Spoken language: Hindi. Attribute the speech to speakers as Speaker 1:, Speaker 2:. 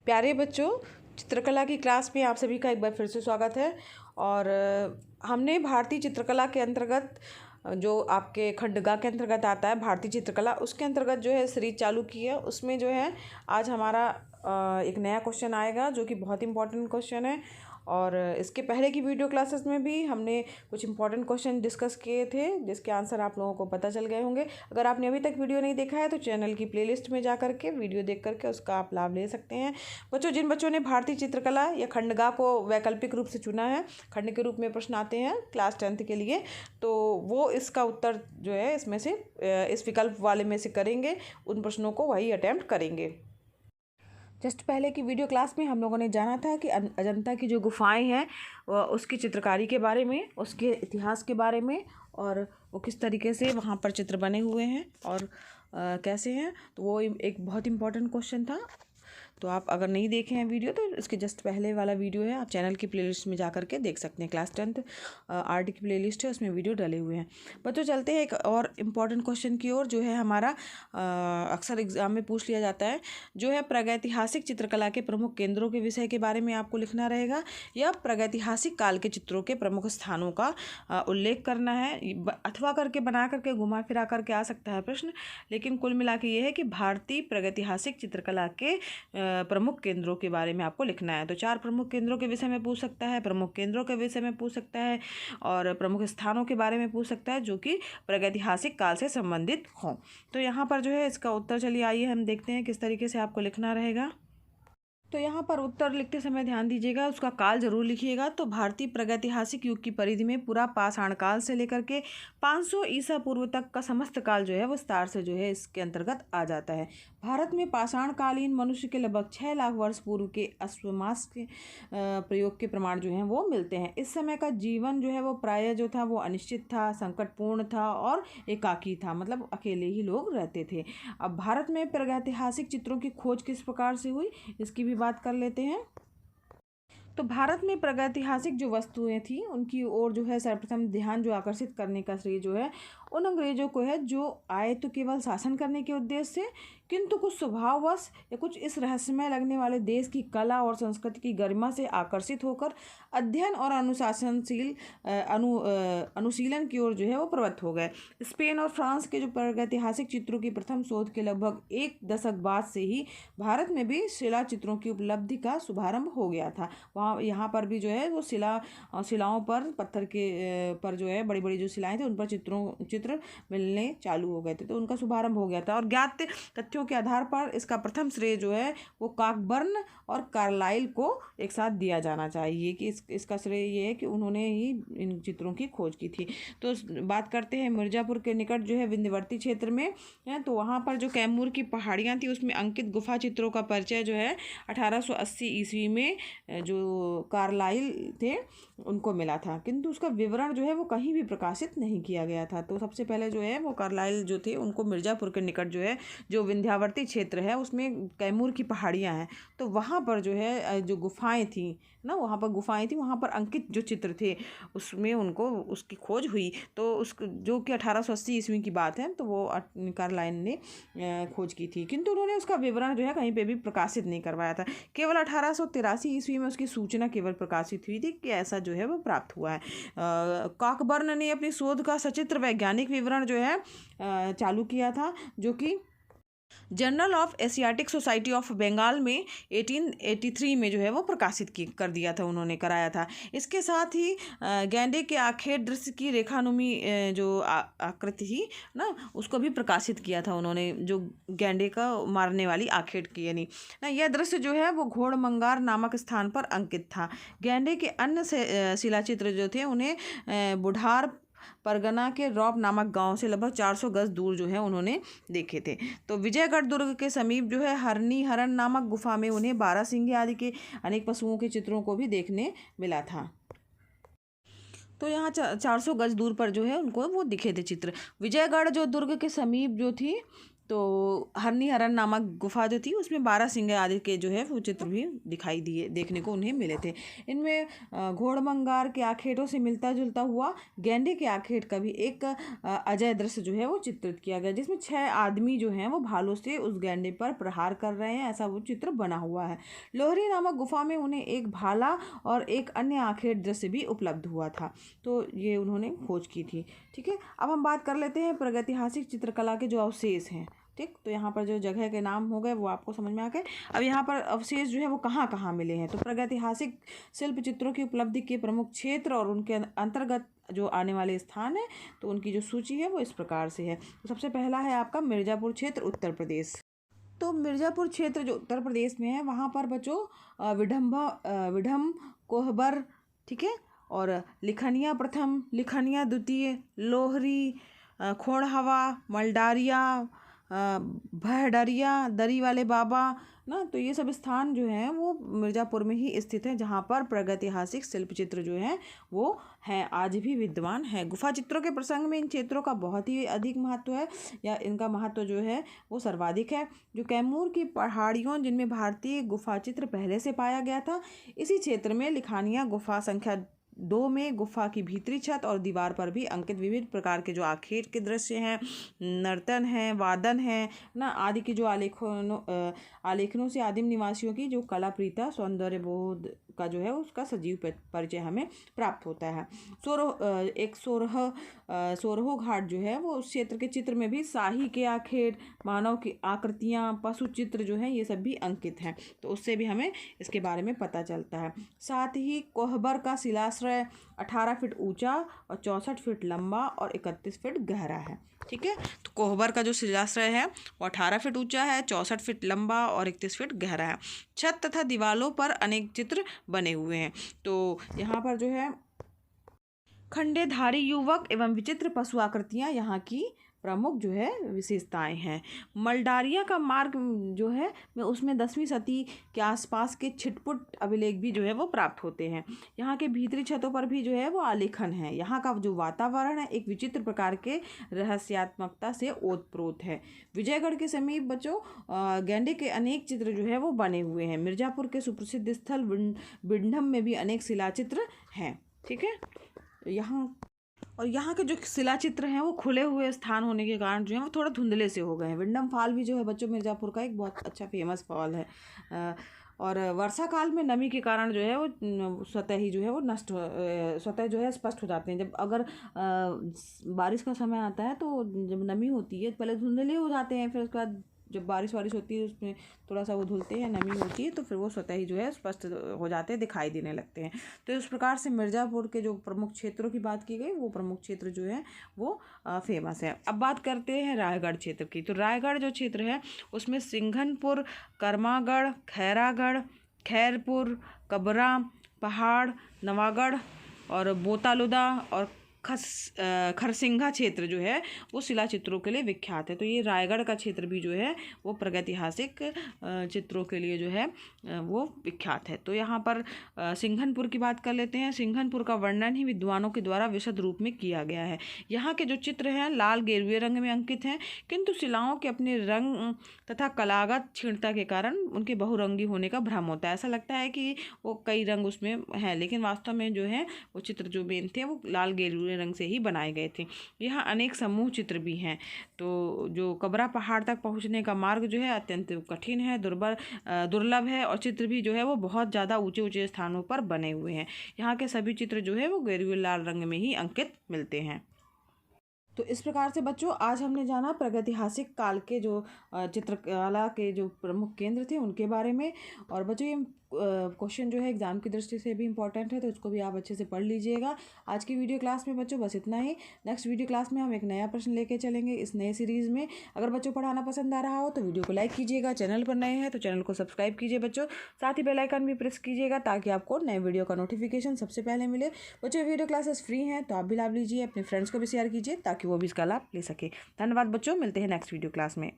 Speaker 1: प्यारे बच्चों, चित्रकला की क्लास में आप सभी का एक बार फिर से स्वागत है। और हमने भारतीय चित्रकला के अंतर्गत जो आपके खंडगा के अंतर्गत आता है भारतीय चित्रकला, उसके अंतर्गत जो है सीरीज चालू की है। उसमें जो है आज हमारा एक नया क्वेश्चन आएगा जो कि बहुत इंपॉर्टेंट क्वेश्चन है। और इसके पहले की वीडियो क्लासेस में भी हमने कुछ इंपॉर्टेंट क्वेश्चन डिस्कस किए थे जिसके आंसर आप लोगों को पता चल गए होंगे। अगर आपने अभी तक वीडियो नहीं देखा है तो चैनल की प्लेलिस्ट में जा करके वीडियो देख करके उसका आप लाभ ले सकते हैं। बच्चों, जिन बच्चों ने भारतीय चित्रकला या खंडगा को वैकल्पिक रूप से चुना है, खंड के रूप में प्रश्न आते हैं क्लास 10th के लिए, तो वो इसका उत्तर जो है इसमें से इस विकल्प वाले में से करेंगे, उन प्रश्नों को वही अटैम्प्ट करेंगे। जस्ट पहले की वीडियो क्लास में हम लोगों ने जाना था कि अजंता की जो गुफाएं हैं उसकी चित्रकारी के बारे में, उसके इतिहास के बारे में, और वो किस तरीके से वहाँ पर चित्र बने हुए हैं और कैसे हैं। तो वो एक बहुत इंपॉर्टेंट क्वेश्चन था। तो आप अगर नहीं देखे हैं वीडियो तो इसके जस्ट पहले वाला वीडियो है, आप चैनल की प्लेलिस्ट में जा करके देख सकते हैं। क्लास 10th आर्ट की प्लेलिस्ट है, उसमें वीडियो डले हुए हैं। बच्चों, चलते हैं एक और इम्पॉर्टेंट क्वेश्चन की ओर, जो है हमारा अक्सर एग्जाम में पूछ लिया जाता है, जो है प्रागैतिहासिक चित्रकला के प्रमुख केंद्रों के विषय के बारे में आपको लिखना रहेगा, या प्रागैतिहासिक काल के चित्रों के प्रमुख स्थानों का उल्लेख करना है। अथवा करके बना करके घुमा फिरा करके आ सकता है प्रश्न, लेकिन कुल मिला के ये है कि भारतीय प्रागैतिहासिक चित्रकला के प्रमुख केंद्रों के बारे में आपको लिखना है। तो 4 प्रमुख केंद्रों के विषय में पूछ सकता है, प्रमुख केंद्रों के विषय में पूछ सकता है, और प्रमुख स्थानों के बारे में पूछ सकता है जो कि प्रागैतिहासिक काल से संबंधित हों। तो यहाँ पर जो है इसका उत्तर, चलिए आइए हम देखते हैं किस तरीके से आपको लिखना रहेगा। तो यहाँ पर उत्तर लिखते समय ध्यान दीजिएगा, उसका काल जरूर लिखिएगा। तो भारतीय प्रागैतिहासिक युग की परिधि में पूरा पाषाण काल से लेकर के 500 ईसा पूर्व तक का समस्त काल जो है वो विस्तार से जो है इसके अंतर्गत आ जाता है। भारत में पाषाण कालीन मनुष्य के लगभग 6 लाख वर्ष पूर्व के अश्वमास के प्रयोग के प्रमाण जो हैं वो मिलते हैं। इस समय का जीवन जो है वो प्रायः जो था वो अनिश्चित था, संकटपूर्ण था और एकाकी था, मतलब अकेले ही लोग रहते थे। अब भारत में प्रागैतिहासिक चित्रों की खोज किस प्रकार से हुई, इसकी भी बात कर लेते हैं। तो भारत में प्रागैतिहासिक जो वस्तुएं थी उनकी ओर जो है सर्वप्रथम ध्यान जो आकर्षित करने का श्रेय जो है उन अंग्रेजों को है, जो आए तो केवल शासन करने के उद्देश्य से, किंतु कुछ स्वभाववश या कुछ इस रहस्यमय लगने वाले देश की कला और संस्कृति की गरिमा से आकर्षित होकर अध्ययन और अनुशासनशील अनुशीलन की ओर जो है वो प्रवृत्त हो गए। स्पेन और फ्रांस के जो प्रागैतिहासिक चित्रों की प्रथम शोध के लगभग 1 दशक बाद से ही भारत में भी शिला चित्रों की उपलब्धि का शुभारंभ हो गया था। वहाँ यहाँ पर भी जो है वो शिलाओं पर, पत्थर के पर जो है बड़ी बड़ी जो शिलाएं थी उन पर चित्र मिलने चालू हो गए थे, तो उनका शुभारंभ हो गया था। और ज्ञात तथ्यों के आधार पर इसका प्रथम श्रेय जो है वो कॉकबर्न और कार्लाइल को एक साथ दिया जाना चाहिए कि इसका श्रेय ये है कि उन्होंने ही इन चित्रों की खोज की थी। तो बात करते हैं मिर्ज़ापुर के निकट जो है विंध्यवर्ती क्षेत्र में है, तो वहाँ पर जो कैमूर की पहाड़ियाँ थी उसमें अंकित गुफा चित्रों का परिचय जो है 1880 ईस्वी में जो कार्लाइल थे उनको मिला था, किंतु उसका विवरण जो है वो कहीं भी प्रकाशित नहीं किया गया था। तो सबसे पहले जो है वो कार्लाइल जो थे उनको मिर्ज़ापुर के निकट जो है जो विंध्यावर्ती क्षेत्र है उसमें कैमूर की पहाड़ियाँ हैं, तो वहाँ पर जो है जो गुफाएं थी ना, वहाँ पर गुफाएं थी, वहाँ पर अंकित जो चित्र थे उसमें उनको उसकी खोज हुई। तो उस जो कि 1880 ईस्वी की बात है, तो वो कार्लाइल ने खोज की थी, किंतु उन्होंने उसका विवरण जो है कहीं पे भी प्रकाशित नहीं करवाया था। केवल 1883 ईस्वी में उसकी सूचना केवल प्रकाशित हुई थी कि ऐसा जो है वो प्राप्त हुआ है। कॉकबर्न ने अपनी शोध का सचित्र वैज्ञानिक विवरण जो है चालू किया था, जो कि journal of Asiatic society of Bengal में 1883 में जो है वो प्रकाशित कर दिया था, उन्होंने कराया था। इसके साथ ही गैंडे के आखेट दृश्य की रेखानुमी जो आकृति थी ना, उसको भी प्रकाशित किया था उन्होंने, जो गैंडे का मारने वाली आखेट की, यानी ना यह दृश्य जो है वो घोड़मंगार नामक स्थान पर अंकित था। गैंडे के अन्य शिलाचित्र जो थे उन्हें बुढ़ार परगना के रौप नामक गांव से लगभग 400 गज दूर जो है उन्होंने देखे थे। तो विजयगढ़ दुर्ग के समीप जो है हरनी हरण नामक गुफा में उन्हें 12 सिंह आदि के अनेक पशुओं के चित्रों को भी देखने मिला था। तो यहाँ 400 गज दूर पर जो है उनको वो दिखे थे चित्र। विजयगढ़ जो दुर्ग के समीप जो थी तो हरनिहरन नामक गुफा जो थी उसमें 12 सिंह आदि के जो है वो चित्र भी दिखाई दिए, देखने को उन्हें मिले थे। इनमें घोड़मंगार के आखेटों से मिलता जुलता हुआ गेंडे के आखेट का भी एक अजय दृश्य जो है वो चित्रित किया गया, जिसमें 6 आदमी जो हैं वो भालों से उस गेंडे पर प्रहार कर रहे हैं, ऐसा वो चित्र बना हुआ है। लोहरी नामक गुफा में उन्हें एक भाला और एक अन्य आखेट दृश्य भी उपलब्ध हुआ था, तो ये उन्होंने खोज की थी। ठीक है, अब हम बात कर लेते हैं प्रागैतिहासिक चित्रकला के जो अवशेष हैं। ठीक, तो यहाँ पर जो जगह के नाम हो गए वो आपको समझ में आ गए। अब यहाँ पर अवशेष जो है वो कहाँ कहाँ मिले हैं, तो प्रागैतिहासिक शिल्प चित्रों की उपलब्धि के प्रमुख क्षेत्र और उनके अंतर्गत जो आने वाले स्थान है, तो उनकी जो सूची है वो इस प्रकार से है। तो सबसे पहला है आपका मिर्ज़ापुर क्षेत्र, उत्तर प्रदेश। तो मिर्ज़ापुर क्षेत्र जो उत्तर प्रदेश में है, वहाँ पर बच्चों विडम्ब कोहबर, ठीक है, और लिखनिया प्रथम, लिखनिया द्वितीय, लोहरी, खोड़हवा, मलडारिया, भहडरिया, दरी वाले बाबा ना, तो ये सब स्थान जो हैं वो मिर्ज़ापुर में ही स्थित है, जहाँ पर प्रागैतिहासिक शिल्प चित्र जो हैं वो हैं, आज भी विद्यमान है। गुफा चित्रों के प्रसंग में इन क्षेत्रों का बहुत ही अधिक महत्व है, या इनका महत्व जो है वो सर्वाधिक है। जो कैमूर की पहाड़ियों जिनमें भारतीय गुफा चित्र पहले से पाया गया था, इसी क्षेत्र में लिखानिया गुफा संख्या 2 में गुफा की भीतरी छत और दीवार पर भी अंकित विविध प्रकार के जो आखेट के दृश्य हैं, नर्तन हैं, वादन हैं ना, आदि के जो आलेखनों से आदिम निवासियों की जो कला प्रीता सौंदर्य बोध का जो है उसका सजीव परिचय हमें प्राप्त होता है। सोरहो घाट जो है वो उस क्षेत्र के चित्र में भी शाही के आखेट, मानव की आकृतियाँ, पशु चित्र जो हैं ये सब भी अंकित हैं, तो उससे भी हमें इसके बारे में पता चलता है। साथ ही कोहबर का शिलाश्रय 18 फीट ऊंचा और 64 फीट लंबा और 31 फीट गहरा है। ठीक है, तो कोहबर का जो शिलाश्रय है वो 18 फीट ऊंचा है, 64 फीट लंबा और 31 फीट गहरा है। छत तथा दीवालों पर अनेक चित्र बने हुए हैं। तो यहाँ पर जो है खंडेधारी युवक एवं विचित्र पशु आकृतियाँ यहाँ की प्रमुख जो है विशेषताएं हैं। मलडारिया का मार्ग जो है उसमें 10वीं सदी के आसपास के छिटपुट अभिलेख भी जो है वो प्राप्त होते हैं। यहाँ के भीतरी छतों पर भी जो है वो आलेखन है। यहाँ का जो वातावरण है एक विचित्र प्रकार के रहस्यात्मकता से ओतप्रोत है। विजयगढ़ के समीप बच्चों गेंडे के अनेक चित्र जो है वो बने हुए हैं। मिर्ज़ापुर के सुप्रसिद्ध स्थल विंडम में भी अनेक शिलाचित्र हैं। ठीक है, यहाँ के जो शिलाचित्र हैं वो खुले हुए स्थान होने के कारण जो है वो थोड़ा धुंधले से हो गए हैं। विंडम फॉल भी जो है बच्चों मिर्ज़ापुर का एक बहुत अच्छा फेमस फॉल है, और वर्षा काल में नमी के कारण जो है वो स्वतः ही जो है वो स्वतः जो है स्पष्ट हो जाते हैं। जब अगर बारिश का समय आता है तो जब नमी होती है पहले धुंधले हो जाते हैं, फिर उसके बाद जब बारिश होती है उसमें थोड़ा सा वो धुलते हैं, नमी होती है, तो फिर वो स्वतः ही जो है स्पष्ट हो जाते हैं, दिखाई देने लगते हैं। तो इस प्रकार से मिर्ज़ापुर के जो प्रमुख क्षेत्रों की बात की गई, वो प्रमुख क्षेत्र जो है वो फेमस है। अब बात करते हैं रायगढ़ क्षेत्र की। तो रायगढ़ जो क्षेत्र है उसमें सिंघनपुर, करमागढ़, खैरागढ़, खैरपुर, कबरा, पहाड़, नवागढ़ और बोतालुदा और खरसिंगा क्षेत्र जो है वो शिला चित्रों के लिए विख्यात है। तो ये रायगढ़ का क्षेत्र भी जो है वो प्रागैतिहासिक चित्रों के लिए जो है वो विख्यात है। तो यहाँ पर सिंघनपुर की बात कर लेते हैं। सिंघनपुर का वर्णन ही विद्वानों के द्वारा विशद रूप में किया गया है। यहाँ के जो चित्र हैं लाल गेरुए रंग में अंकित हैं, किंतु शिलाओं के अपने रंग तथा कलागत क्षीणता के कारण उनके बहुरंगी होने का भ्रम होता है। ऐसा लगता है कि वो कई रंग उसमें हैं, लेकिन वास्तव में जो है वो चित्र जो मेन थे वो लाल गेरुए रंग से ही बनाए गए थे। यहाँ अनेक समूह चित्र भी हैं। तो जो कबरा पहाड़ तक पहुँचने का मार्ग जो है अत्यंत कठिन है, दुर्लभ है, और चित्र भी जो है वो बहुत ज़्यादा ऊंचे ऊंचे स्थानों पर बने हुए हैं। यहाँ के सभी चित्र जो है वो गेरुए लाल रंग में ही अंकित मिलते हैं। तो इस प्रकार से बच्चों आज हमने जाना प्रागैतिहासिक काल के जो चित्रकला के जो प्रमुख केंद्र थे उनके बारे में। और बच्चों ये क्वेश्चन जो है एग्ज़ाम की दृष्टि से भी इम्पॉर्टेंट है, तो इसको भी आप अच्छे से पढ़ लीजिएगा। आज की वीडियो क्लास में बच्चों बस इतना ही। नेक्स्ट वीडियो क्लास में हम एक नया प्रश्न लेके चलेंगे इस नए सीरीज़ में। अगर बच्चों पढ़ाना पसंद आ रहा हो तो वीडियो को लाइक कीजिएगा, चैनल पर नए हैं तो चैनल को सब्सक्राइब कीजिए बच्चों, साथ ही बेल आइकन भी प्रेस कीजिएगा ताकि आपको नए वीडियो का नोटिफिकेशन सबसे पहले मिले। बच्चों वीडियो क्लासेस फ्री हैं तो आप भी लाभ लीजिए, अपने फ्रेंड्स को भी शेयर कीजिए ताकि वो भी इसका लाभ ले सके। धन्यवाद बच्चों, मिलते हैं नेक्स्ट वीडियो क्लास में।